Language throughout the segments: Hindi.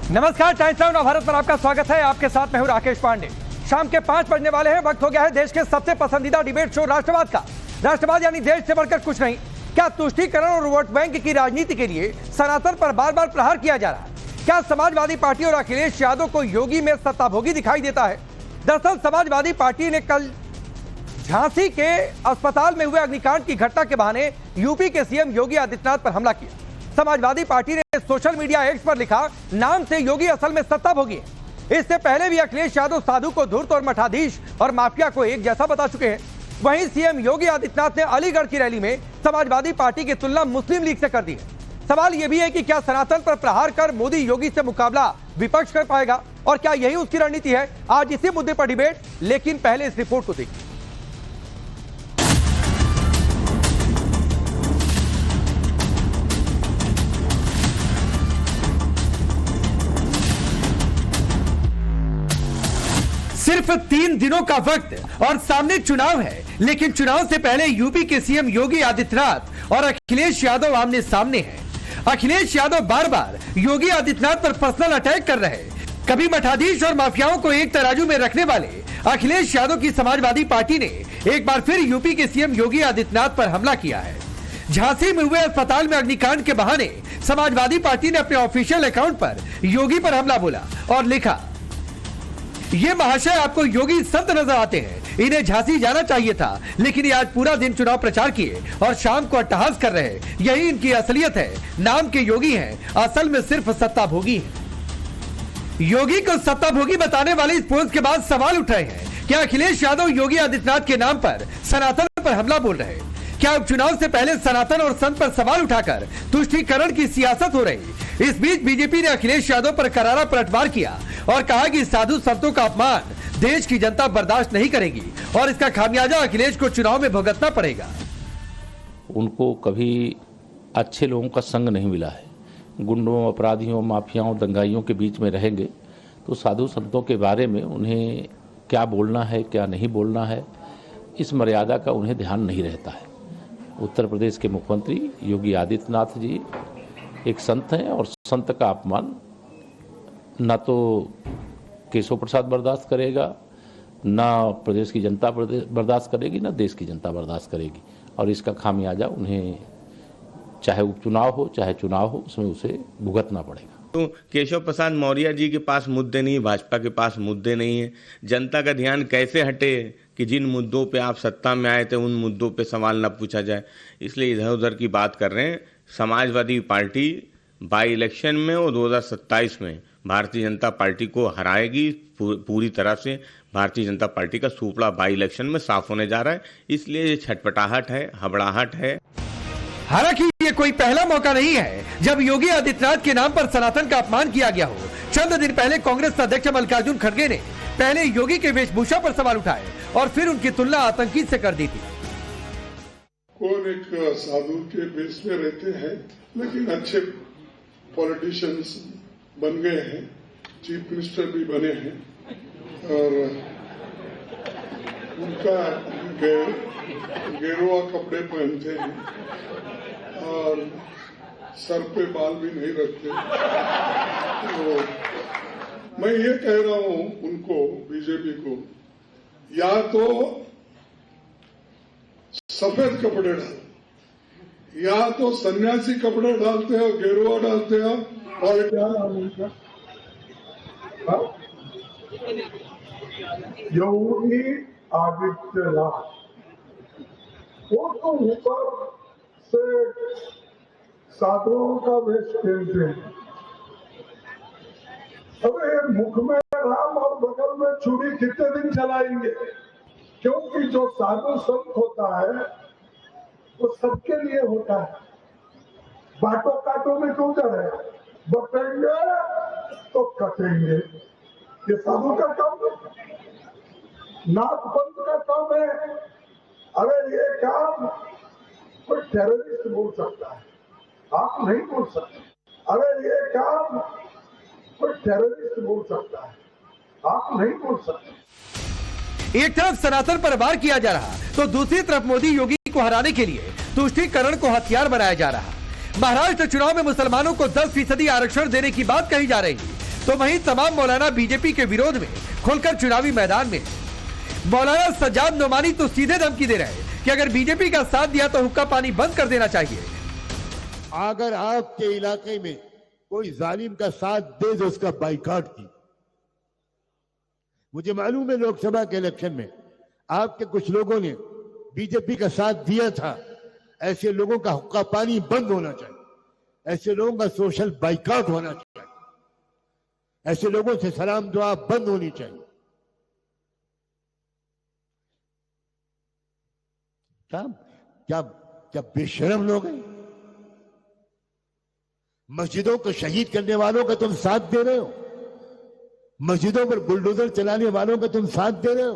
नमस्कार, टाइम्स नाउ भारत पर आपका स्वागत है। आपके साथ मैं हूं राकेश पांडे। शाम के 5 बजने वाले हैं। वक्त हो गया है देश के सबसे पसंदीदा डिबेट शो राष्ट्रवाद का। राष्ट्रवाद यानी देश से बढ़कर कुछ नहीं। क्या तुष्टीकरण और वोट बैंक की राजनीति के लिए सनातन पर बार बार प्रहार किया जा रहा है? क्या समाजवादी पार्टी और अखिलेश यादव को योगी में सत्ताभोगी दिखाई देता है? दरअसल समाजवादी पार्टी ने कल झांसी के अस्पताल में हुए अग्निकांड की घटना के बहाने यूपी के सीएम योगी आदित्यनाथ पर हमला किया। समाजवादी पार्टी ने सोशल मीडिया एक्स पर लिखा, नाम से योगी असल में सत्ताभोगी है। इससे पहले भी अखिलेश यादव साधु को धूर्त और मठाधीश और माफिया को एक जैसा बता चुके हैं। वहीं सीएम योगी आदित्यनाथ ने अलीगढ़ की रैली में समाजवादी पार्टी की तुलना मुस्लिम लीग से कर दी है। सवाल यह भी है कि क्या सनातन पर प्रहार कर मोदी योगी से मुकाबला विपक्ष कर पाएगा और क्या यही उसकी रणनीति है? आज इसी मुद्दे पर डिबेट, लेकिन पहले इस रिपोर्ट को देखिए। सिर्फ 3 दिनों का वक्त और सामने चुनाव है, लेकिन चुनाव से पहले यूपी के सीएम योगी आदित्यनाथ और अखिलेश यादव आमने सामने हैं। अखिलेश यादव बार बार योगी आदित्यनाथ पर पर्सनल अटैक कर रहे हैं। कभी मठाधीश और माफियाओं को एक तराजू में रखने वाले अखिलेश यादव की समाजवादी पार्टी ने एक बार फिर यूपी के सीएम योगी आदित्यनाथ पर हमला किया है। झांसी में हुए अस्पताल में अग्निकांड के बहाने समाजवादी पार्टी ने अपने ऑफिशियल अकाउंट पर योगी पर हमला बोला और लिखा, ये महाशय आपको योगी संत नजर आते हैं, इन्हें झांसी जाना चाहिए था, लेकिन ये आज पूरा दिन चुनाव प्रचार किए और शाम को अट्टहास कर रहे हैं। यही इनकी असलियत है। नाम के योगी हैं, असल में सिर्फ सत्ताभोगी हैं। योगी को सत्ताभोगी बताने वाले इस पोस्ट के बाद सवाल उठ रहे हैं, क्या अखिलेश यादव योगी आदित्यनाथ के नाम पर सनातन पर हमला बोल रहे हैं? क्या उपचुनाव से पहले सनातन और संत पर सवाल उठाकर तुष्टीकरण की सियासत हो रही? इस बीच बीजेपी ने अखिलेश यादव पर करारा पलटवार किया और कहा कि साधु संतों का अपमान देश की जनता बर्दाश्त नहीं करेगी और इसका खामियाजा अखिलेश को चुनाव में भुगतना पड़ेगा। उनको कभी अच्छे लोगों का संग नहीं मिला है। गुंडों, अपराधियों, माफियाओं, दंगाइयों के बीच में रहेंगे तो साधु संतों के बारे में उन्हें क्या बोलना है, क्या नहीं बोलना है, इस मर्यादा का उन्हें ध्यान नहीं रहता है। उत्तर प्रदेश के मुख्यमंत्री योगी आदित्यनाथ जी एक संत हैं और संत का अपमान ना तो केशव प्रसाद बर्दाश्त करेगा, ना प्रदेश की जनता बर्दाश्त करेगी, ना देश की जनता बर्दाश्त करेगी और इसका खामियाजा उन्हें चाहे उपचुनाव हो चाहे चुनाव हो उसमें उसे भुगतना पड़ेगा। तो केशव प्रसाद मौर्य जी के पास मुद्दे नहीं, भाजपा के पास मुद्दे नहीं है। जनता का ध्यान कैसे हटे कि जिन मुद्दों पे आप सत्ता में आए थे उन मुद्दों पे सवाल न पूछा जाए, इसलिए इधर उधर की बात कर रहे हैं। समाजवादी पार्टी बाई इलेक्शन में और 2027 में भारतीय जनता पार्टी को हराएगी पूरी तरह से। भारतीय जनता पार्टी का सुपड़ा बाई इलेक्शन में साफ होने जा रहा है, इसलिए ये छटपटाहट है, हबड़ाहट है। हालांकि ये कोई पहला मौका नहीं है जब योगी आदित्यनाथ के नाम पर सनातन का अपमान किया गया हो। चंद दिन पहले कांग्रेस अध्यक्ष मल्लिकार्जुन खड़गे ने पहले योगी के वेशभूषा पर सवाल उठाए और फिर उनकी तुलना आतंकी से कर दी थी। कौन एक साधु के बेस में रहते हैं, लेकिन अच्छे पॉलिटिशियंस बन गए हैं, चीफ मिनिस्टर भी बने हैं और उनका गेरुआ कपड़े पहनते हैं और सर पे बाल भी नहीं रखते। तो मैं ये कह रहा हूं उनको, बीजेपी को, या तो सफेद कपड़े डालो या तो सन्यासी कपड़े डालते हो, गेरुआ डालते हो और क्या नाम उनका, योगी आदित्यनाथ, वो तो ऊपर से साधुओं का वेश पहनते हैं। अबे मुख में राम और बगल में छुरी कितने दिन चलाएंगे? क्योंकि जो साधु संत होता है वो सबके लिए होता है। बाटो काटो में क्यों जा रहे, बटेंगे तो कटेंगे, ये साधु का काम है, नाथ पंथ का काम है। अरे ये काम कोई टेररिस्ट बोल सकता है, आप नहीं बोल सकते। अरे ये काम कोई टेररिस्ट बोल सकता है, आप नहीं बोल सकते। एक तरफ सनातन पर वार किया जा रहा तो दूसरी तरफ मोदी योगी को हराने के लिए तुष्टीकरण को हथियार बनाया जा रहा। महाराष्ट्र चुनाव में मुसलमानों को 10% आरक्षण देने की बात कही जा रही। तो वहीं तमाम मौलाना बीजेपी के विरोध में खुलकर चुनावी मैदान में। मौलाना सज्जाद नोमानी तो सीधे धमकी दे रहे हैं कि अगर बीजेपी का साथ दिया तो हुक्का पानी बंद कर देना चाहिए। अगर आपके इलाके में कोई जालिम का साथ दे तो उसका बाइकआउट की। मुझे मालूम है लोकसभा के इलेक्शन में आपके कुछ लोगों ने बीजेपी का साथ दिया था। ऐसे लोगों का हुक्का पानी बंद होना चाहिए, ऐसे लोगों का सोशल बाइकआउट होना चाहिए, ऐसे लोगों से सलाम दुआ बंद होनी चाहिए। क्या क्या बेशरम लोग हैं। मस्जिदों को शहीद करने वालों का तुम साथ दे रहे हो, मस्जिदों पर बुलडोजर चलाने वालों का तुम साथ दे रहे हो।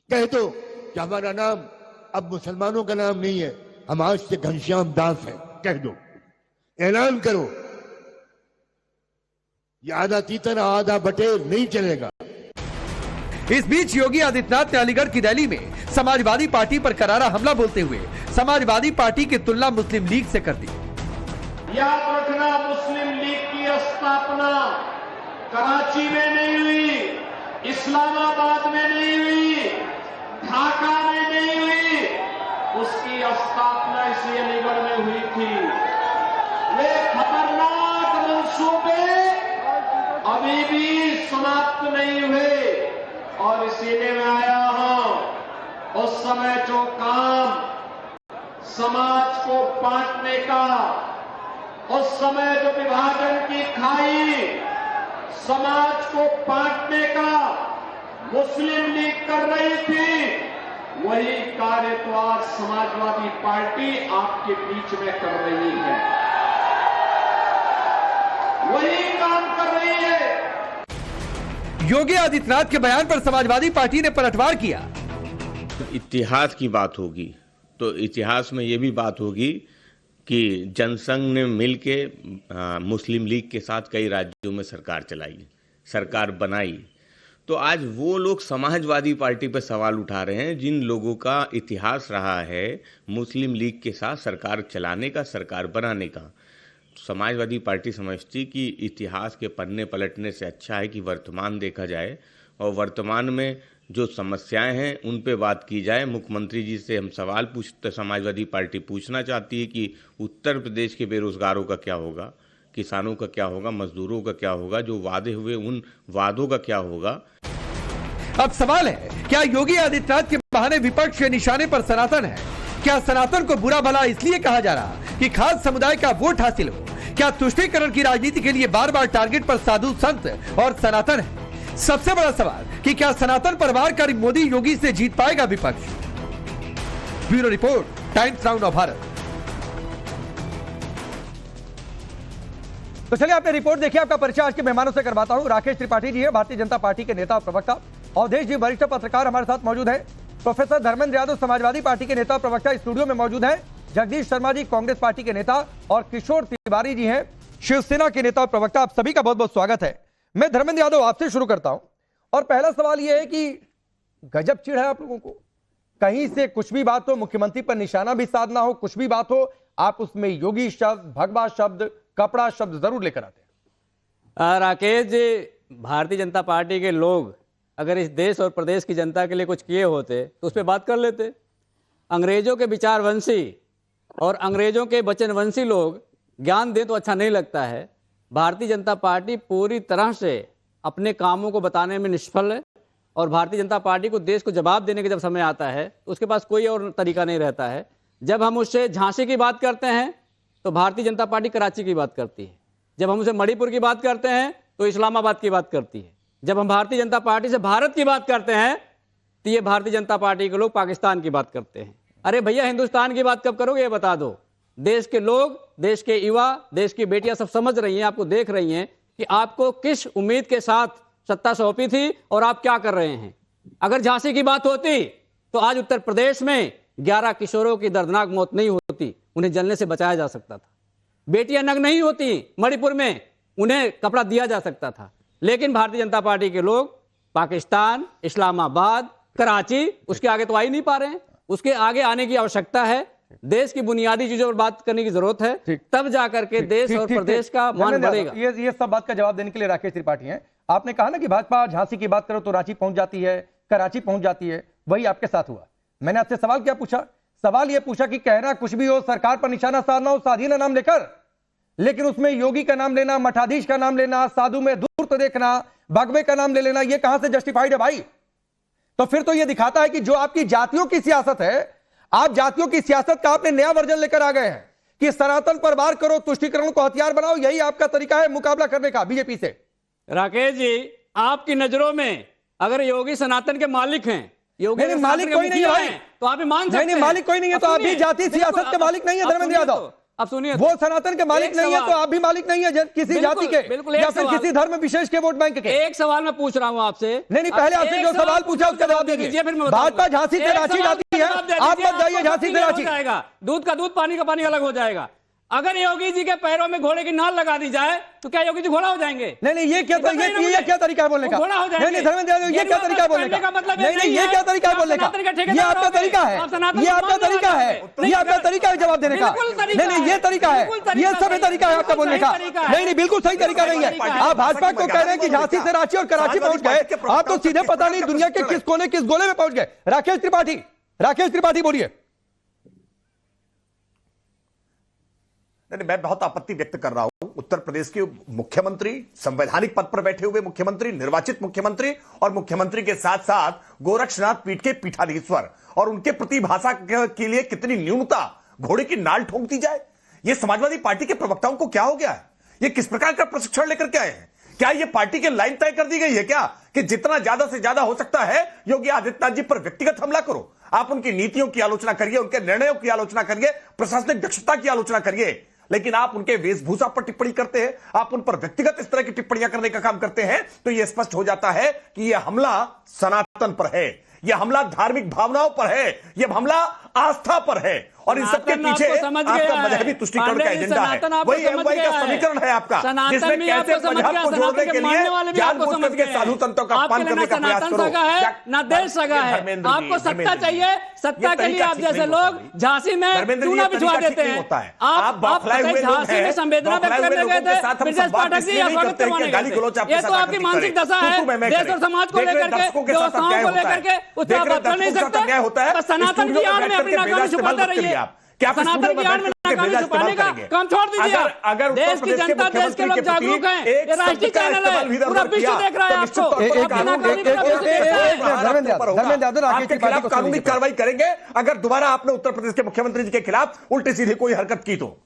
कह दो कि हमारा नाम अब मुसलमानों का नाम नहीं है, हम आज से घनश्याम दास हैं, कह दो, ऐलान करो। ये आधा तीतर आधा बटेर नहीं चलेगा। इस बीच योगी आदित्यनाथ ने अलीगढ़ की रैली में समाजवादी पार्टी पर करारा हमला बोलते हुए समाजवादी पार्टी की तुलना मुस्लिम लीग से कर दी। याद रखना, मुस्लिम लीग की स्थापना कराची में नहीं हुई, इस्लामाबाद में नहीं हुई, ढाका में नहीं हुई, उसकी स्थापना इसी अलीगढ़ में हुई थी। वे खतरनाक मंसूबे अभी भी समाप्त नहीं हुए और इसीलिए मैं आया हूं। उस समय जो काम समाज को बांटने का, उस समय जो विभाजन की खाई समाज को बांटने का मुस्लिम लीग कर रही थी, वही कार्य तो आज समाजवादी पार्टी आपके बीच में कर रही है, वही काम कर रही है। योगी आदित्यनाथ के बयान पर समाजवादी पार्टी ने पलटवार किया। इतिहास की बात होगी तो इतिहास में ये भी बात होगी कि जनसंघ ने मिलके मुस्लिम लीग के साथ कई राज्यों में सरकार चलाई, सरकार बनाई। तो आज वो लोग समाजवादी पार्टी पर सवाल उठा रहे हैं जिन लोगों का इतिहास रहा है मुस्लिम लीग के साथ सरकार चलाने का, सरकार बनाने का। समाजवादी पार्टी समझती कि इतिहास के पन्ने पलटने से अच्छा है कि वर्तमान देखा जाए और वर्तमान में जो समस्याएं हैं उन पे बात की जाए। मुख्यमंत्री जी से हम सवाल पूछते, समाजवादी पार्टी पूछना चाहती है कि उत्तर प्रदेश के बेरोजगारों का क्या होगा, किसानों का क्या होगा, मजदूरों का क्या होगा, जो वादे हुए उन वादों का क्या होगा। अब सवाल है, क्या योगी आदित्यनाथ के बहाने विपक्ष के निशाने पर सनातन है? क्या सनातन को बुरा भला इसलिए कहा जा रहा कि खास समुदाय का वोट हासिल हो? क्या तुष्टीकरण की राजनीति के लिए बार बार टारगेट पर साधु संत और सनातन है? सबसे बड़ा सवाल कि क्या सनातन परिवार का मोदी योगी से जीत पाएगा विपक्ष? ब्यूरो रिपोर्ट, टाइम्स नाउ नव भारत। तो चलिए आपने रिपोर्ट देखी, आपका परिचय आज के मेहमानों से करवाता हूं। राकेश त्रिपाठी जी है, भारतीय जनता पार्टी के नेता और प्रवक्ता। अवधेश जी वरिष्ठ पत्रकार हमारे साथ मौजूद है। प्रोफेसर धर्मेंद्र यादव समाजवादी पार्टी के नेता और प्रवक्ता स्टूडियो में मौजूद है। जगदीश शर्मा जी कांग्रेस पार्टी के नेता और किशोर तिवारी जी हैं शिवसेना के नेता और प्रवक्ता। आप सभी का बहुत बहुत स्वागत है। मैं धर्मेंद्र यादव आपसे शुरू करता हूं और पहला सवाल यह है कि गजब चिढ़ है आप लोगों को, कहीं से कुछ भी बात हो, मुख्यमंत्री पर निशाना भी साधना हो, कुछ भी बात हो, आप उसमें योगी शब्द, भगवा शब्द, कपड़ा शब्द जरूर लेकर आते हैं। राकेश जी, भारतीय जनता पार्टी के लोग अगर इस देश और प्रदेश की जनता के लिए कुछ किए होते तो उस पर बात कर लेते। अंग्रेजों के विचारवंशी और अंग्रेजों के वचनवंशी लोग ज्ञान दें तो अच्छा नहीं लगता है। भारतीय जनता पार्टी पूरी तरह से अपने कामों को बताने में निष्फल है और भारतीय जनता पार्टी को देश को जवाब देने का जब समय आता है तो उसके पास कोई और तरीका नहीं रहता है। जब हम उससे झांसी की बात करते हैं तो भारतीय जनता पार्टी कराची की बात करती है, जब हम उसे मणिपुर की बात करते हैं तो इस्लामाबाद की बात करती है, जब हम भारतीय जनता पार्टी से भारत की बात करते हैं तो ये भारतीय जनता पार्टी के लोग पाकिस्तान की बात करते हैं। अरे भैया, हिंदुस्तान की बात कब करोगे ये बता दो। देश के लोग, देश के युवा, देश की बेटियां सब समझ रही हैं, आपको देख रही हैं कि आपको किस उम्मीद के साथ सत्ता सौंपी थी और आप क्या कर रहे हैं। अगर झांसी की बात होती तो आज उत्तर प्रदेश में 11 किशोरों की दर्दनाक मौत नहीं होती, उन्हें जलने से बचाया जा सकता था। बेटियां नग्न नहीं होती मणिपुर में, उन्हें कपड़ा दिया जा सकता था। लेकिन भारतीय जनता पार्टी के लोग पाकिस्तान, इस्लामाबाद, कराची, उसके आगे तो आ ही नहीं पा रहे हैं। उसके आगे आने की आवश्यकता है। देश की बुनियादी चीजों पर बात करने की जरूरत है, तब जाकर के देश और प्रदेश का मान बढ़ेगा। ये सब बात का जवाब देने के लिए राकेश त्रिपाठी हैं। आपने कहा ना कि भाजपा झांसी की बात करो तो रांची पहुंच जाती है, कराची पहुंच जाती है, वही आपके साथ हुआ। मैंने आपसे सवाल क्या पूछा? सवाल यह पूछा कि कहना कुछ भी हो, सरकार पर निशाना साधना हो, साधी ना नाम लेकर, लेकिन उसमें योगी का नाम लेना, मठाधीश का नाम लेना, साधु में धूर्त देखना, बागवे का नाम ले लेना, यह कहां से जस्टिफाइड है भाई? तो फिर तो यह दिखाता है कि जो आपकी जातियों की सियासत है, आप जातियों की सियासत का आपने नया वर्जन लेकर आ गए हैं कि सनातन पर वार करो, तुष्टीकरण को हथियार बनाओ, यही आपका तरीका है मुकाबला करने का बीजेपी से। राकेश जी, आपकी नजरों में अगर योगी सनातन के मालिक हैं, योगी नहीं, मालिक कोई नहीं है भाई, तो आप भी मान सकते हैं। नहीं, मालिक कोई नहीं है तो आप भी जाति सियासत के मालिक नहीं है धर्मेंद्र यादव। अब सुनिए, वो सनातन के मालिक नहीं है तो आप भी मालिक नहीं है किसी जाति के या फिर किसी धर्म विशेष के वोट बैंक के। एक सवाल मैं पूछ रहा हूं आपसे। नहीं, पहले आपसे जो सवाल पूछा उसका जवाब दीजिए। भाजपा झांसी से रांची जाती है, आप मत जाइए झांसी से रांची। दूध का दूध, पानी का पानी अलग हो जाएगा। अगर योगी जी के पैरों में घोड़े की नाल लगा दी जाए तो क्या योगी जी घोड़ा हो जाएंगे? नहीं, ये क्या तरीका है बोलने का? घोड़ा हो जाएंगे। नहीं, धर्मेंद्र यादव, ये क्या तरीका है बोलने का? मतलब नहीं, ये क्या तरीका है बोलने का? ये आपका तरीका है, ये आपका तरीका है, ये आपका तरीका है जवाब देने का। नहीं, ये तरीका है, ये सभी तरीका है आपका बोलने का। नहीं, बिल्कुल सही तरीका नहीं है। आप भाजपा को कह रहे हैं कि झांसी से रांची और कराची पहुंच गए, आप तो सीधे पता नहीं दुनिया के किस कोने किस गोले में पहुंच गए। राकेश त्रिपाठी बोलिए। नहीं, मैं बहुत आपत्ति व्यक्त कर रहा हूं। उत्तर प्रदेश के मुख्यमंत्री, संवैधानिक पद पर बैठे हुए मुख्यमंत्री, निर्वाचित मुख्यमंत्री और मुख्यमंत्री के साथ साथ गोरक्षनाथ पीठ के पीठाधीश्वर, और उनके प्रति भाषा के लिए कितनी न्यूनता, घोड़े की नाल ठोक दी जाए। यह समाजवादी पार्टी के प्रवक्ताओं को क्या हो गया है? ये किस प्रकार का प्रशिक्षण लेकर के आए हैं? क्या ये पार्टी की लाइन तय कर दी गई है क्या कि जितना ज्यादा से ज्यादा हो सकता है योगी आदित्यनाथ जी पर व्यक्तिगत हमला करो? आप उनकी नीतियों की आलोचना करिए, उनके निर्णयों की आलोचना करिए, प्रशासनिक दक्षता की आलोचना करिए, लेकिन आप उनके वेशभूषा पर टिप्पणी करते हैं, आप उन पर व्यक्तिगत इस तरह की टिप्पणियां करने का काम करते हैं, तो यह स्पष्ट हो जाता है कि यह हमला सनातन पर है, यह हमला धार्मिक भावनाओं पर है, यह हमला आस्था पर है, और इन सबके पीछे आपका मजहबी तुष्टीकरण का एजेंडा है। वही एमवाई का समीकरण है आपका, जिसमें कैसे मजहब को जोड़ने के लिए जानबूझ करके साधु संतों का अपमान करने का प्रयास करो। ना देश सगा है, आपको सत्ता चाहिए, सत्ता के लिए आप जैसे लोग झांसी में चूना बिछवा देते हैं। आप झांसी में संवेदना व्यक्त करने गए थे, ब्रजेश पाठक जी या स्वागत करवाने गए थे। ये तो आपकी मानसिक दशा है, देश और समाज को लेकर के, व्यवस्थाओं को लेकर के, उससे आप बदल नहीं सकते। सनातन की आड़ में अपनी नाकामी छुपाते रहिए। क्या सनातन की आड़ में नाकामी छुपाने का काम छोड़ दीजिए। अगर देश की जनता, देश के लोग जागरूक हैं, ये राष्ट्रीय चैनल है, पूरा विश्व देख रहा है आपको। आपके खिलाफ कानूनी कार्रवाई करेंगे अगर दोबारा आपने उत्तर प्रदेश के मुख्यमंत्री जी के खिलाफ उल्टी सीधी कोई हरकत की तो।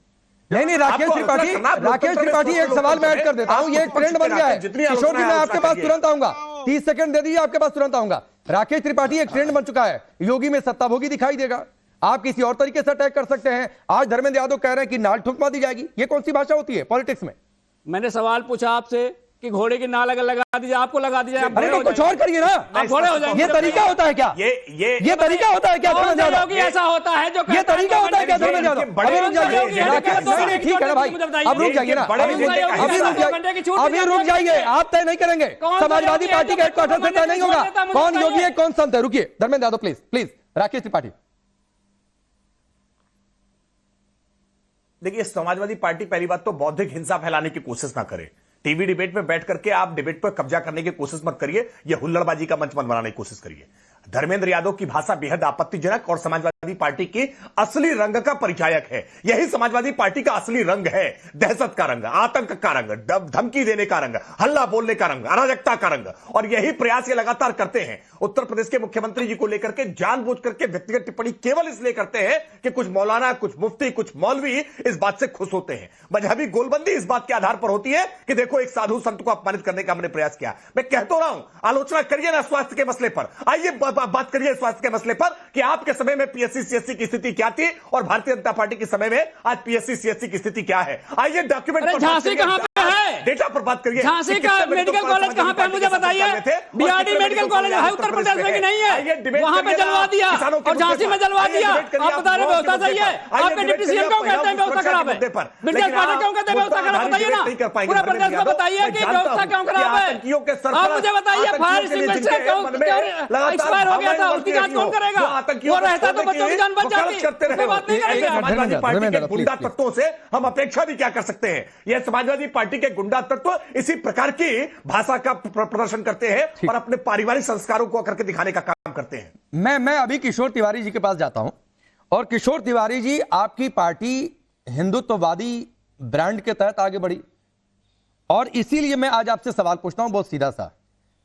नहीं, राकेश त्रिपाठी एक सवाल मैं ऐड कर देता हूं, ये एक ट्रेंड बन गया है। किशोर जी, मैं आपके पास तुरंत आऊंगा, 30 सेकंड दे दीजिए, आपके पास तुरंत आऊंगा। राकेश त्रिपाठी, एक ट्रेंड बन चुका है, योगी में सत्ताभोगी दिखाई देगा, आप किसी और तरीके से अटैक कर सकते हैं। आज धर्मेंद्र यादव कह रहे हैं कि नाल ठुकवा दी जाएगी, ये कौन सी भाषा होती है पॉलिटिक्स में? मैंने सवाल पूछा आपसे कि घोड़े की नाल अगर लगा दीजिए, आपको लगा दी जाए, अरे तो कुछ और करिए ना, आप घोड़े हो जाएंगे। ये तरीका होता है क्या? ये तरीका होता है क्या धर्मेंद्र यादव? ऐसा होता है जो ये तरीका होता है क्या धर्मेंद्र यादव? अभी रुक जाइए, ठीक है ना भाई, अब रुक जाइए ना, अभी रुक जाइए, आप तय नहीं करेंगे, समाजवादी पार्टी के हेडक्वार्टर से तय नहीं होगा कौन योगी है कौन संत है। रुकिए धर्मेंद्र यादव, प्लीज। राकेश त्रिपाठी, देखिए, समाजवादी पार्टी पहली बात तो बौद्धिक हिंसा फैलाने की कोशिश ना करे। टीवी डिबेट में बैठ करके आप डिबेट पर कब्जा करने की कोशिश मत करिए, यह हुल्लड़बाजी का मंच मत बनाने की कोशिश करिए। धर्मेंद्र यादव की भाषा बेहद आपत्तिजनक और समाजवादी पार्टी की असली रंग का परिचायक है। यही समाजवादी पार्टी का असली रंग है, दहशत का रंग, आतंक का रंग, धमकी देने का रंग, हल्ला बोलने का रंग, अराजकता का रंग, और यही प्रयास ये लगातार करते हैं। उत्तर प्रदेश के मुख्यमंत्री जी को लेकर के जानबूझ करके व्यक्तिगत टिप्पणी केवल इसलिए करते हैं कि कुछ मौलाना, कुछ मुफ्ती, कुछ मौलवी इस बात से खुश होते हैं। मजहबी गोलबंदी इस बात के आधार पर होती है कि देखो एक साधु संत को अपमानित करने का हमने प्रयास किया। मैं कहता रहा हूं, आलोचना करिए ना स्वास्थ्य के मसले पर, आइए बात करिए स्वास्थ्य के मसले पर कि आपके समय में पीएससी सीएससी की स्थिति क्या थी और भारतीय जनता पार्टी के समय में आज पीएससी सीएससी की स्थिति क्या है। आइए डॉक्यूमेंट झांसी कहां पे है? है? डेटा पर बात करिए। झांसी का मेडिकल कॉलेज कहां पे है मुझे बताइए। बीआरडी मेडिकल कॉलेज है उत्तर प्रदेश में कि नहीं है? वहां पे जलवा दिया और झांसी में जलवा दिया। आप बता रहे व्यवस्था सही है? आपके डिप्टी सीएम क्यों कहते हैं व्यवस्था खराब है? ब्रिजेश पाठक क्यों कहते हैं व्यवस्था खराब? बताइए ना, पूरे प्रदेश में बताइए कि व्यवस्था क्यों खराब है। आप मुझे बताइए फायर एक्सटिंग्विशर क्यों एक्सपायर हो गया था, उसकी जांच कौन करेगा? वो रहता तो बच्चों की जान बच जाती। उसमें बात नहीं करेंगे। समाजवादी पार्टी के गुंडा तत्वों से हम अपेक्षा भी क्या कर सकते हैं? यह समाजवादी पार्टी के गुंडा तत्व इसी प्रकार की भाषा का प्रदर्शन करते हैं और अपने पारिवारिक संस्कारों को करके दिखाने का काम करते हैं। मैं अभी किशोर तिवारी जी के पास जाता हूं। और किशोर तिवारी जी, आपकी पार्टी हिंदुत्ववादी ब्रांड के तहत आगे बढ़ी और इसीलिए मैं आज आपसे सवाल पूछता हूं बहुत सीधा सा,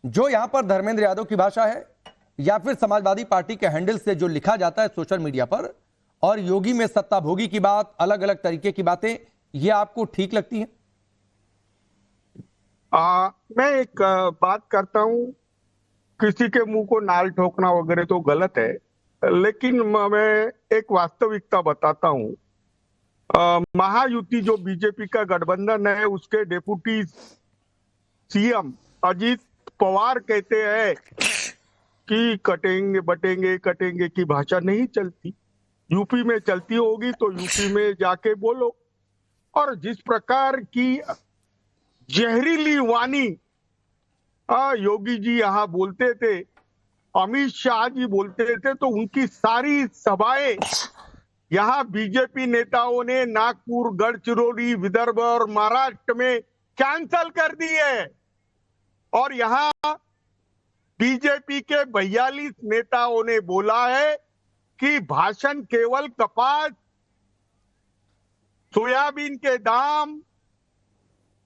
जो यहां पर धर्मेंद्र यादव की भाषा है या फिर समाजवादी पार्टी के हैंडल से जो लिखा जाता है सोशल मीडिया पर, और योगी में सत्ता भोगी की बात, अलग अलग तरीके की बातें, ये आपको ठीक लगती हैं? मैं एक बात करता हूं, किसी के मुंह को नाल ठोकना वगैरह तो गलत है, लेकिन मैं एक वास्तविकता बताता हूं। महायुति जो बीजेपी का गठबंधन है, उसके डेप्यूटी सीएम अजीत पवार कहते हैं कि कटेंगे बटेंगे कटेंगे की भाषा नहीं चलती, यूपी में चलती होगी तो यूपी में जाके बोलो। और जिस प्रकार की जहरीली वाणी योगी जी यहाँ बोलते थे, अमित शाह जी बोलते थे, तो उनकी सारी सभाएं यहाँ बीजेपी नेताओं ने नागपुर, गढ़चिरौली, विदर्भ और महाराष्ट्र में कैंसल कर दी है। और यहाँ बीजेपी के 42 नेताओं ने बोला है कि भाषण केवल कपास, सोयाबीन के दाम,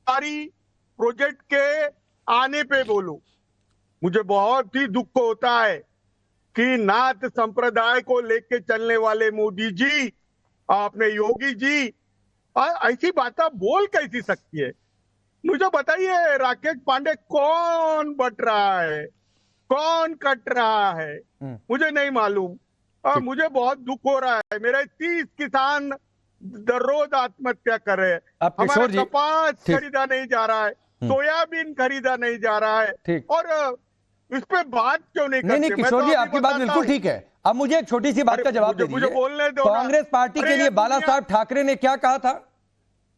सारी प्रोजेक्ट के आने पे बोलो। मुझे बहुत ही दुख होता है कि नाथ संप्रदाय को लेके चलने वाले मोदी जी, अपने योगी जी ऐसी बातें बोल कैसी सकती है? मुझे बताइए, राकेश पांडे कौन बट रहा है, कौन कट रहा है, मुझे नहीं मालूम। मुझे बहुत दुख हो रहा है। मेरे 30 किसान रोज आत्महत्या कर रहे हैं। हमारा कपास खरीदा नहीं जा रहा है, सोयाबीन खरीदा नहीं जा रहा है, और इस पे बात क्यों नहीं करते? नहीं किशोर जी, आपकी बात बिल्कुल ठीक है। अब मुझे एक छोटी सी बात का जवाब दे दीजिए। बोलने दो। कांग्रेस पार्टी के लिए बाला साहब ठाकरे ने क्या कहा था?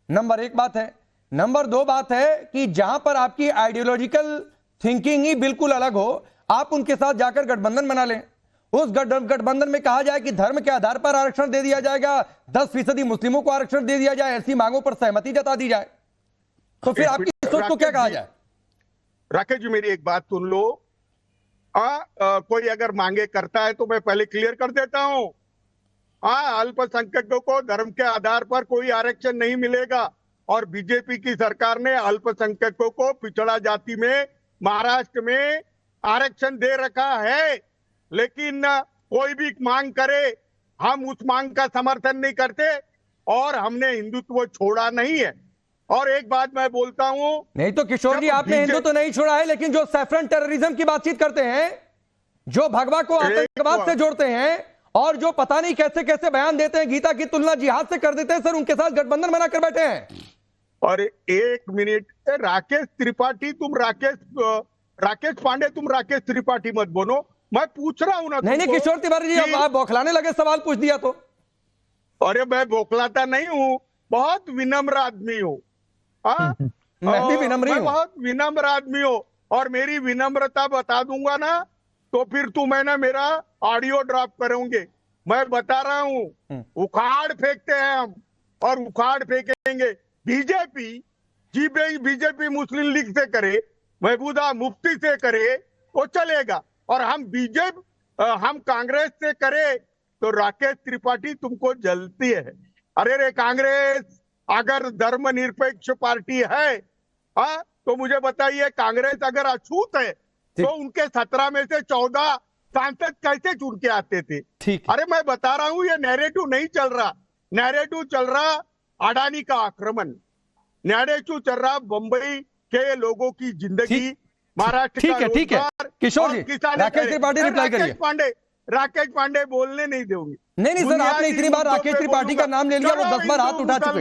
नंबर 1 बात है। नंबर 2 बात है कि जहां पर आपकी आइडियोलॉजिकल थिंकिंग ही बिल्कुल अलग हो, आप उनके साथ जाकर गठबंधन बना लें। उस गठबंधन में कहा जाए कि धर्म के आधार पर आरक्षण दे दिया जाएगा, 10% मुस्लिमों को आरक्षण दे दिया जाए, ऐसी मांगों पर सहमति जता दी जाए, तो फिर आपकी सोच को क्या कहा जाए? राकेश जी, मेरी एक बात सुन लो। कोई अगर मांगे करता है तो मैं पहले क्लियर कर देता हूं। अल्पसंख्यकों को धर्म के आधार पर कोई आरक्षण नहीं मिलेगा, और बीजेपी की सरकार ने अल्पसंख्यकों को पिछड़ा जाति में महाराष्ट्र में आरक्षण दे रखा है। लेकिन कोई भी मांग करे, हम उस मांग का समर्थन नहीं करते, और हमने हिंदुत्व छोड़ा नहीं है। और एक बात मैं बोलता हूं, नहीं तो किशोर जी, आपने हिंदुत्व नहीं छोड़ा है, लेकिन जो सैफरन टेररिज्म की बातचीत करते हैं, जो भगवा को आतंकवाद से जोड़ते हैं, और जो पता नहीं कैसे कैसे बयान देते हैं, गीता की तुलना जिहाद से कर देते हैं, सर उनके साथ गठबंधन बनाकर बैठे हैं। और एक मिनट, राकेश त्रिपाठी तुम राकेश पांडे तुम राकेश त्रिपाठी मत बोलो, मैं पूछ रहा हूं ना। नहीं किशोर तिवारी जी, अब आप बौखलाने लगे, सवाल पूछ दिया तो। अरे मैं बौखलाता नहीं हूं, बहुत विनम्र आदमी हूं। मैं भी विनम्र हूं, बहुत विनम्र आदमी हूं, और मेरी विनम्रता बता दूंगा ना तो फिर तुम है ना मेरा ऑडियो ड्रॉप करोगे। मैं बता रहा हूं, उखाड़ फेंकते हैं हम, और उखाड़ फेंकेंगे। बीजेपी मुस्लिम लीग से करे, महबूबा मुफ्ती से करे वो चलेगा, और हम कांग्रेस से करे तो राकेश त्रिपाठी तुमको जलती है। अरे रे, कांग्रेस अगर धर्मनिरपेक्ष पार्टी है, तो मुझे बताइए, कांग्रेस अगर अछूत है तो उनके 17 में से 14 सांसद कैसे चुन के आते थे? अरे मैं बता रहा हूं, ये नैरेटिव नहीं चल रहा। नैरेटिव चल रहा अडानी का आक्रमण, नैरेटिव चल रहा बंबई के लोगों की जिंदगी, महाराष्ट्र का रोजगार, किशोर जी, राकेश त्रिपाठी रिप्लाई करिए। राकेश पांडे बोलने नहीं दोगे। नहीं सर, आपने इतनी बार राकेश त्रिपाठी का नाम ले लिया, वो 10 बार हाथ उठा चुके।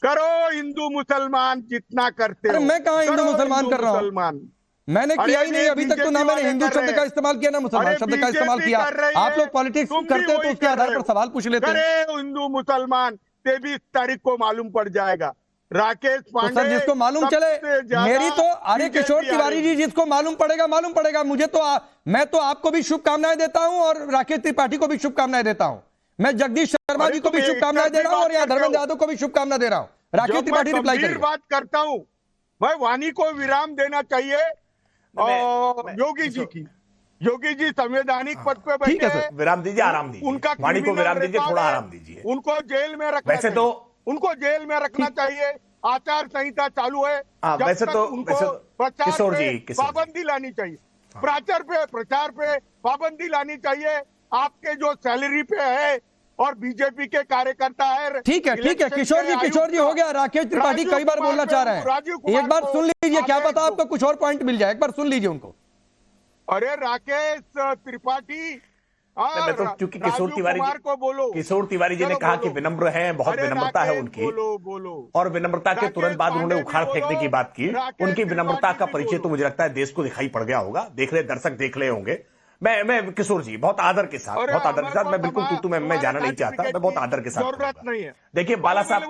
करो हिंदू मुसलमान जितना करते अरे हो। मैं कहाँ हिंदू करो मुसलमान कर रहा हूँ? मुसलमान। मैंने अरे किया ही नहीं ये अभी तक, तो ना BJP मैंने वाले हिंदू कर शब्द रहे का हैं। इस्तेमाल किया ना मुसलमान अरे शब्द का इस्तेमाल BJP किया। कर रही आप है, लोग पॉलिटिक्स तुम भी करते हो तो वही उसके कर आधार रहे पर हो। सवाल पूछ लेते हैं। करे हिंदू मुसलमान 23 तारीख को मालूम पड़ जाएगा। राकेश तो पांडे सर जिसको मालूम चले, सबसे ज्यादा मेरी तो अरे BJP किशोर तिवारी आएगी। जी, जिसको मालूम पड़ेगा मुझे तो मैं तो आपको भी शुभकामनाएं देता हूं और राकेश त्रिपाठी को भी शुभकामनाएं देता हूं। मैं जगदीश शर्मा अरे जी को तुम भी एक शुभकामनाएं तरफ दे भी रहा हूं और बात यहाँ करते धर्मेंद्र हो। यादव को भी शुभकामनाएं दे रहा हूं। राकेश जब त्रिपाठी मैं रिप्लाई गंभीर करिए। बात करता हूं, भाई वाणी को विराम देना चाहिए। और योगी जी की, योगी जी संवैधानिक पद पे ठीक बैठे है सर। हैं। विराम दीजिए, आराम दीजिए। उनका वाणी को criminal विराम दीजिए, record थोड़ा है। आराम दीजिए। उनको जेल में रखना वैसे चाहिए। तो- उनको जेल में रखना चाहिए। आचार संहिता चालू है। हाँ, जब वैसे तक तो- उनको वैसे तो- प्रचार किशोर पे जी, किशोर जी। पाबंदी लानी चाहिए। प्रचार पे पाबंदी लानी चाहिए। आपके जो सैलरी पे है और बीजेपी के कार्यकर्ता है। ठीक है इलेक्शन किशोर के जी हो गया। राकेश त्रिपाठी राजीव कई बार कुमार बोलना को- चाह रहे राजीव हैं, कुमार एक बार को सुन लीजिए, क्या आदेश पता दो। आपको कुछ और पॉइंट मिल जाए। एक बार सुन लीजिए उनको। अरे राकेश त्रिपाठी मैं तो क्योंकि किशोर तिवारी जी- को बोलो। किशोर तिवारी जी ने चलो कहा कि बोलो। विनम्र हैं, बहुत अरे विनम्रता है राकेश उनकी। बोलो। और विनम्रता के राकेश तुरंत बाद उन्होंने पांडे भी उखाड़ फेंकने बोलो, की बात की। राकेश उनकी विनम्रता त्रिपाठी का भी परिचय बोलो। तो मुझे लगता है देश को दिखाई पड़ गया होगा। देख रहे दर्शक देख रहे होंगे। मैं किशोर जी बहुत आदर के साथ, अरे बहुत आदर के साथ, हमारे मैं बिल्कुल पास तू मैं जाना नहीं चाहता, मैं बहुत आदर के साथ जरूरत करूंगा। नहीं है। देखिए बाला साहब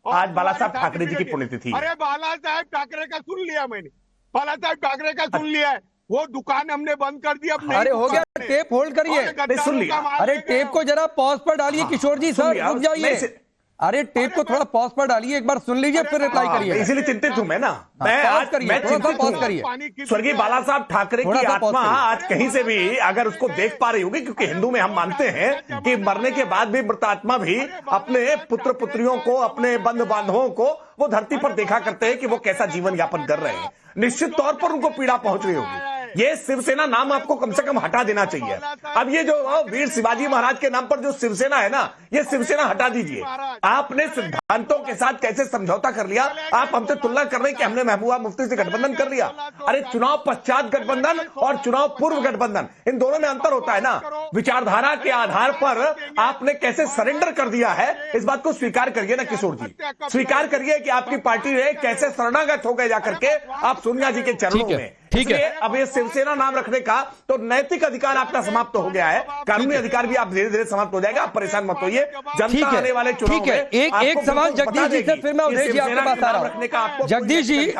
आज बाला साहब ठाकरे जी की सर्टिफिकेट- पुण्यतिथि है। अरे बाला साहेब ठाकरे का सुन लिया मैंने। बाला साहेब ठाकरे का सुन लिया है। वो दुकान हमने बंद कर दी। अब नई अरे हो गया, दुकान है। टेप होल्ड करिए। और गद्दारों सुन लिया। का माल अरे लेके टेप को जरा पॉज पर डालिए किशोर जी। सुन सर लिया। रुक जाइए। मैं इसे- अरे टेप को थोड़ा पॉज पर डालिए, एक बार सुन लीजिए फिर रिप्लाई हाँ, करिए। इसीलिए चिंतित हूं मैं ना। मैं पॉज आज करिए, मैं थोड़ा सा चिंतित पॉज हूं। करिए। पानी की स्वर्गीय बाला साहब ठाकरे थोड़ा की सा पॉज आत्मा करिए। आज कहीं से भी अगर उसको देख पा रही होगी, क्योंकि हिंदू में हम मानते हैं कि मरने के बाद भी मृतात्मा भी अपने पुत्र पुत्रियों को, अपने बंधु बांधवों को वो धरती पर देखा करते हैं कि वो कैसा जीवन यापन कर रहे हैं। निश्चित तौर पर उनको पीड़ा पहुंच रही होगी। ये शिवसेना नाम आपको कम से कम हटा देना चाहिए। अब ये जो वीर शिवाजी महाराज के नाम पर जो शिवसेना है ना, ये शिवसेना हटा दीजिए। आपने सिद्धांतों के साथ कैसे समझौता कर लिया। आप हमसे तुलना कर रहे हैं कि हमने महबूबा मुफ्ती से गठबंधन कर लिया। अरे चुनाव पश्चात गठबंधन और चुनाव पूर्व गठबंधन, इन दोनों में अंतर होता है ना। विचारधारा के आधार पर आपने कैसे सरेंडर कर दिया है, इस बात को स्वीकार करिए ना किशोर जी। स्वीकार करिए कि आपकी पार्टी ने कैसे शरणागत हो गए जाकर के आप सोनिया जी के चरणों में। ठीक है। इसलिए अब ये शिवसेना नाम रखने का तो नैतिक अधिकार आपका समाप्त हो गया है। कानूनी अधिकार भी आप धीरे धीरे समाप्त हो जाएगा। आप परेशान मत होइए। ठीक जनता है, आने वाले चुनाव ठीक है। में एक आपको सवाल बिल्कुल बता जगदीश जी से देगी फिर मैं कि उदय जी आपके शिवसेना पास के आ नाम रहा रखने का हूं। आपको जगदीश जी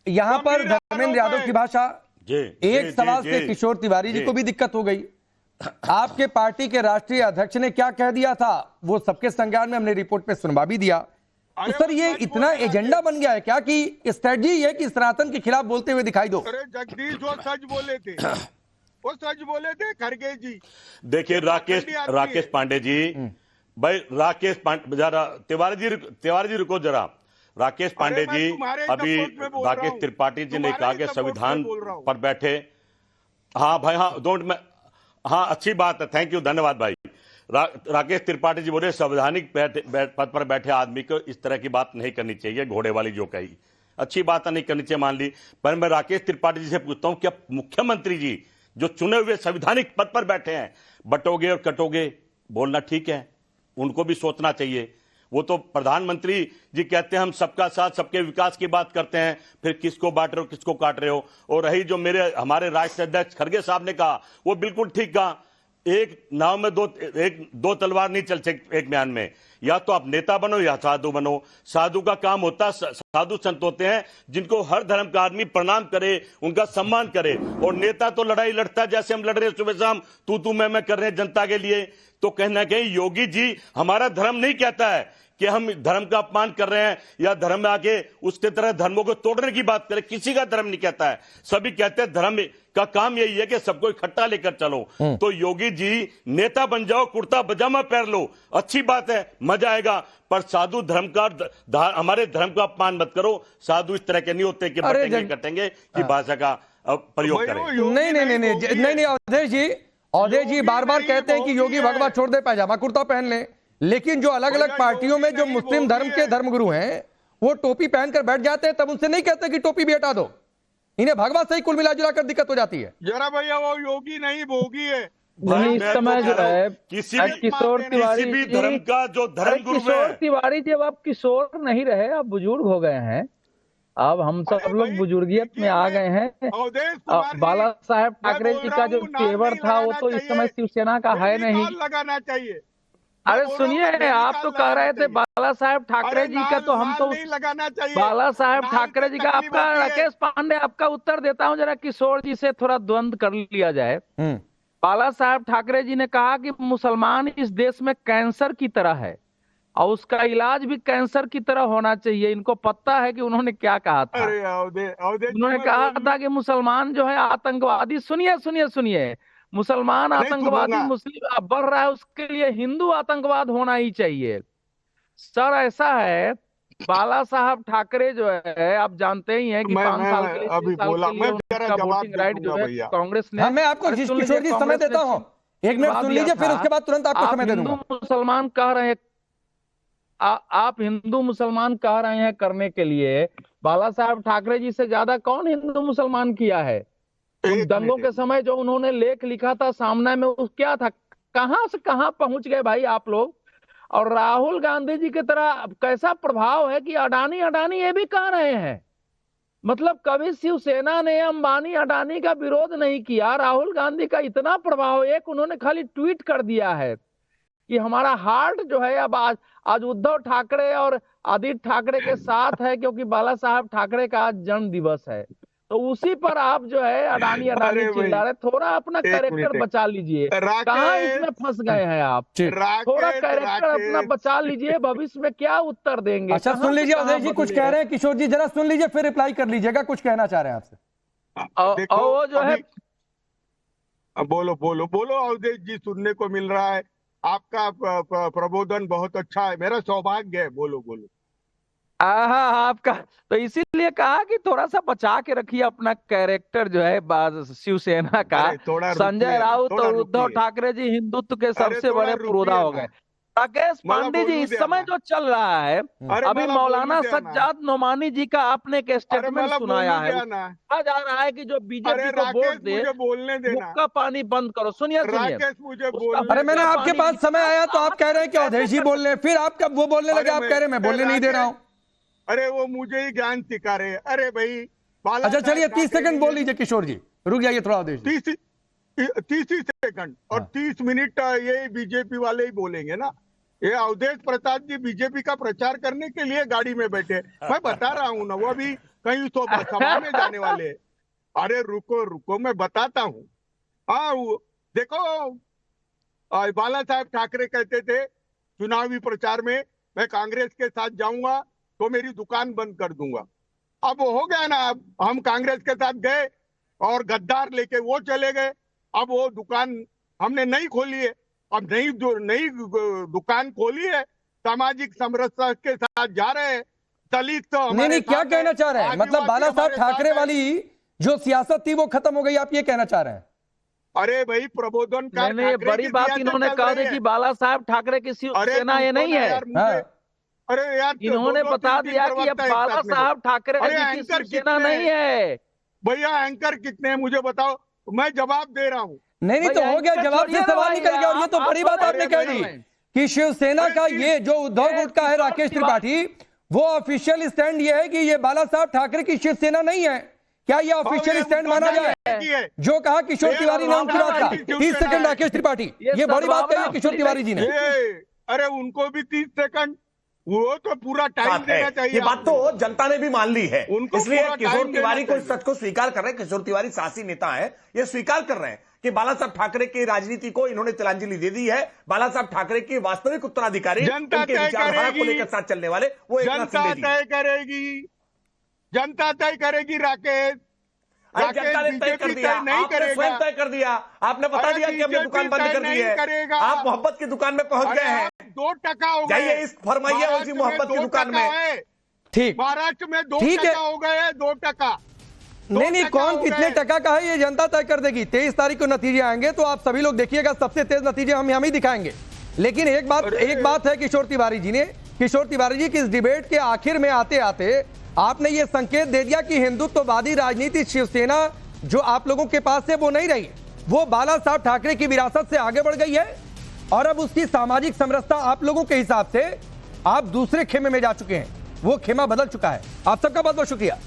यहाँ पर गंभीर धर्मेंद्र यादव आरोप की है। भाषा, जी, एक जी, सवाल जी, से जी। किशोर तिवारी जी को भी दिक्कत हो गई। आपके पार्टी के राष्ट्रीय अध्यक्ष ने क्या कह दिया था वो सबके संज्ञान में हमने रिपोर्ट पे सुनवा भी दिया। तो सर ये इतना एजेंडा बन गया है क्या कि स्ट्रेटजी ये कि सनातन के खिलाफ बोलते हुए दिखाई दो? अरे जगदीश जो सच बोले थे, वो सच बोले थे खड़गे जी। देखिए राकेश पांडे जी, भाई राकेश पांडे जरा तिवारी जी रुको जरा। राकेश पांडे मैं जी तुम्हारे अभी सपोर्ट में बोल रहा राकेश हूं। त्रिपाठी जी ने तुम्हारे कहा कि सपोर्ट में संविधान बोल रहा हूं। पर बैठे। हाँ भाई, हाँ डोंट मैं, हाँ अच्छी बात है, थैंक यू, धन्यवाद भाई। राकेश त्रिपाठी जी बोले संवैधानिक पद पर बैठे आदमी को इस तरह की बात नहीं करनी चाहिए, घोड़े वाली जो कही। अच्छी बात नहीं करनी चाहिए, मान ली। पर मैं राकेश त्रिपाठी जी से पूछता हूं क्या मुख्यमंत्री जी जो चुने हुए संवैधानिक पद पर बैठे हैं, बटोगे और कटोगे बोलना ठीक है? उनको भी सोचना चाहिए। वो तो प्रधानमंत्री जी कहते हैं हम सबका साथ सबके विकास की बात करते हैं, फिर किसको बांट रहे हो, किसको काट रहे हो। और रही जो हमारे राष्ट्रीय अध्यक्ष खड़गे साहब ने कहा, वो बिल्कुल ठीक कहा। एक नाव में दो तलवार नहीं चल सकती एक म्यान में। या तो आप नेता बनो या साधु बनो। साधु का काम होता है, साधु संत होते हैं जिनको हर धर्म का आदमी प्रणाम करे, उनका सम्मान करे। और नेता तो लड़ाई लड़ता है जैसे हम लड़ रहे हैं सुबह शाम, तू मैं कर रहे हैं जनता के लिए। तो कहीं ना कहीं योगी जी, हमारा धर्म नहीं कहता है कि हम धर्म का अपमान कर रहे हैं या धर्म में आके उसके तरह धर्मों को तोड़ने की बात करें। किसी का धर्म नहीं कहता है, सभी कहते हैं धर्म का काम यही है कि सबको इकट्ठा लेकर चलो। तो योगी जी नेता बन जाओ, कुर्ता पजामा पहन लो, अच्छी बात है, मजा आएगा। पर साधु धर्म का, हमारे धर्म का अपमान मत करो। साधु इस तरह के नहीं होते कि बटेंगे कटेंगे की भाषा का प्रयोग करें। नहीं अवधेश जी बार बार कहते हैं कि योगी भगवा छोड़ दे, पैजामा कुर्ता पहन ले। लेकिन जो अलग अलग पार्टियों में जो मुस्लिम धर्म के धर्मगुरु हैं वो टोपी पहनकर बैठ जाते हैं, तब उनसे नहीं कहते कि टोपी भी हटा दो। इन्हें भगवा से ही कुल मिला जुला कर दिक्कत हो जाती है। जरा भैया वो योगी नहीं भोगी है, भाई, इस मैं तो समय कह जो रहा हूं, है किसी भी धर्म का जो धर्म गुरु किशोर है, तिवारी जी अब आप किशोर नहीं रहे, आप बुजुर्ग हो गए हैं। अब हम सब लोग बुजुर्गियत में आ गए हैं। अवधेश कुमार जी, बाला साहेब मैं ठाकरे बोल जी रहा का जो हूं, नाम तेवर नहीं था वो लगाना तो इस समय चाहिए। शिवसेना का है नहीं। बेनिकाल लगाना चाहिए। अरे मैं बोल रहा हूं, सुनिए, आप बेनिकाल तो कह लगाना रहे थे चाहिए। बाला साहेब ठाकरे अरे जी का, तो हम नाल तो नहीं लगाना चाहिए। बाला साहेब नाल ठाकरे से जी का, तकलीफ आपका होती है। राकेश पांडे आपका उत्तर देता हूं, जरा किशोर जी से थोड़ा द्वंद्व कर लिया जाए। बाला साहेब ठाकरे जी ने कहा कि मुसलमान इस देश में कैंसर की तरह है और उसका इलाज भी कैंसर की तरह होना चाहिए। इनको पता है कि उन्होंने क्या कहा था। अरे अवधेश उन्होंने कहा था कि मुसलमान जो है आतंकवादी, सुनिए सुनिए सुनिए, मुसलमान नहीं आतंकवादी सुनूंगा। मुस्लिम बढ़ रहा है, उसके लिए हिंदू आतंकवाद होना ही चाहिए। सर ऐसा है, बाला साहब ठाकरे जो है, आप जानते ही हैं कि 5 साल के लिए, 6 अभी साल बोला, के लिए मैं जरा उनका जवाब वोटिंग राइट जो दूंगा है भैया। कांग्रेस ने। हाँ, मैं आपको अरे सुन किशोर लीजिए, जी समय कांग्रेस देता ने हूं, 1 मिनट करवा सुन दिया लीजिए, फिर था। उसके बाद तुरंत आपको आप समय दे हिंदू दूंगा। मुसलमान कह रहे हैं, आप हिंदू मुसलमान कह रहे हैं करने के लिए, बाला साहब ठाकरे जी से ज्यादा कौन हिंदू मुसलमान किया है? उन दंगों के समय जो उन्होंने लेख लिखा था सामने में, उस क्या था, कहां से कहां पहुंच गए भाई आप लोग। और राहुल गांधी जी की तरह कैसा प्रभाव है कि अडानी अडानी ये भी कह रहे हैं। मतलब कभी शिवसेना ने अंबानी अडानी का विरोध नहीं किया, राहुल गांधी का इतना प्रभाव, एक उन्होंने खाली ट्वीट कर दिया है कि हमारा हार्ट जो है अब आज उद्धव ठाकरे और आदित्य ठाकरे के साथ है, क्योंकि बाला साहब ठाकरे का आज जन्म दिवस है। तो उसी पर आप जो है अडानी अडानी चिल्ला रहे। थोड़ा अपना कैरेक्टर बचा लीजिए, कहाँ इसमें फंस गए हैं आप। थोड़ा कैरेक्टर अपना बचा लीजिए, भविष्य में क्या उत्तर देंगे। अच्छा सुन लीजिए, अवधेश जी कुछ कह रहे हैं, किशोर जी जरा सुन लीजिए, फिर रिप्लाई कर लीजिएगा, कुछ कहना चाह रहे हैं आपसे। देखो, वो जो है, बोलो बोलो बोलो अवधेश जी, सुनने को मिल रहा है। आपका प्रबोधन बहुत अच्छा है, मेरा सौभाग्य है। बोलो बोलो। आपका तो इसीलिए कहा कि थोड़ा सा बचा के रखिए अपना कैरेक्टर जो है शिवसेना का। संजय राउत और उद्धव ठाकरे जी हिंदुत्व के सबसे बड़े पुरोधा हो गए। राकेश पांडे जी, इस समय जो चल रहा है, अभी मौलाना सज्जाद नोमानी जी का आपने एक स्टेटमेंट सुनाया है, कहा जा रहा है कि जो बीजेपी को वोट दे, मुक्का पानी बंद करो। सुनिए सुनिए, अरे मैंने आपके पास समय आया तो आप कह रहे हैं कि अवधेश जी बोल रहे हैं, फिर आपका वो बोलने लगे, आप कह रहे हैं मैं बोलने नहीं दे रहा हूं। अरे वो मुझे ही ज्ञान सिखा रहे हैं। अरे भाई, अच्छा चलिए 30 सेकंड बोल लीजिए किशोर जी, रुक जाइए थोड़ा अवधेश जी। 30 सेकंड और 30 मिनट ये बीजेपी वाले ही बोलेंगे ना। ये अवधेश प्रताप जी बीजेपी का प्रचार करने के लिए गाड़ी में बैठे, मैं बता रहा हूँ ना, वो अभी कहीं तो सभा में जाने वाले। अरे रुको रुको, मैं बताता हूँ। हाँ देखो, बाला साहेब ठाकरे कहते थे चुनावी प्रचार में, मैं कांग्रेस के साथ जाऊंगा तो मेरी दुकान बंद कर दूंगा। अब हो गया ना, अब हम कांग्रेस के साथ गए और गद्दार लेके वो चले गए। अब वो दुकान हमने नहीं खोली है, अब नई दुकान खोली है, सामाजिक समरसता के साथ जा रहे हैं। दलित तो नहीं, क्या कहना चाह रहे हैं? मतलब बाला साहब ठाकरे वाली जो सियासत थी वो खत्म हो गई, आप ये कहना चाह रहे हैं? अरे भाई, प्रबोधन का बड़ी बात इन्होंने कहा थी कि बाला साहब ठाकरे की शिवसेना ये नहीं है। अरे यार, इन्होंने बता दिया कि अब बाला साहब ठाकरे की शिवसेना नहीं है। भैया एंकर कितने हैं मुझे बताओ, मैं जवाब दे रहा हूँ। नहीं तो हो गया, जवाब से सवाल निकल गया। और ये तो बड़ी बात आपने कह दी कि शिवसेना का ये जो उद्धव गुट का है राकेश त्रिपाठी, वो ऑफिशियल स्टैंड ये है कि ये बाला साहब ठाकरे की शिवसेना नहीं है। क्या ये ऑफिशियल स्टैंड माना जाए? जो कहा किशोर तिवारी ने उनकी बात का। 30 सेकंड राकेश त्रिपाठी, ये बड़ी बात कही किशोर तिवारी जी ने। अरे उनको भी 30 सेकंड, वो तो पूरा टाइम देना चाहिए। ये बात तो जनता ने भी मान ली है, इसलिए पूरा किशोर टाइम तिवारी को देना इस सच को स्वीकार कर रहे हैं। किशोर तिवारी साहसी नेता है, ये स्वीकार कर रहे हैं कि बाला साहब ठाकरे की राजनीति को इन्होंने तिलांजलि दे दी है। बाला साहब ठाकरे के वास्तविक उत्तराधिकारी, जनता उनके तय विचारधारा को लेकर साथ चलने वाले, वो जनता तय करेगी, जनता तय करेगी। राकेश, जनता ने तय कर दिया, आपने स्वयं तय कर दिया, आपने बता दिया कि हमने दुकान बंद कर दी है। आप मोहब्बत की दुकान में पहुंच गए हैं। 2% हो गए, जाइए इस फरमाइए उसी मोहब्बत की दुकान में। ठीक, महाराष्ट्र में 2% हो गए, 2%। नहीं, कौन कितने टका का है ये जनता तय कर देगी। 23 तारीख को नतीजे आएंगे तो आप सभी लोग देखिएगा, सबसे तेज नतीजे हम ही दिखाएंगे। लेकिन एक बात है किशोर तिवारी जी की इस डिबेट के आखिर में आते आते आपने ये संकेत दे दिया कि हिंदुत्ववादी राजनीति शिवसेना जो आप लोगों के पास है वो नहीं रही। वो बाला साहब ठाकरे की विरासत से आगे बढ़ गई है और अब उसकी सामाजिक समरसता आप लोगों के हिसाब से आप दूसरे खेमे में जा चुके हैं, वो खेमा बदल चुका है। आप सबका बहुत बहुत शुक्रिया।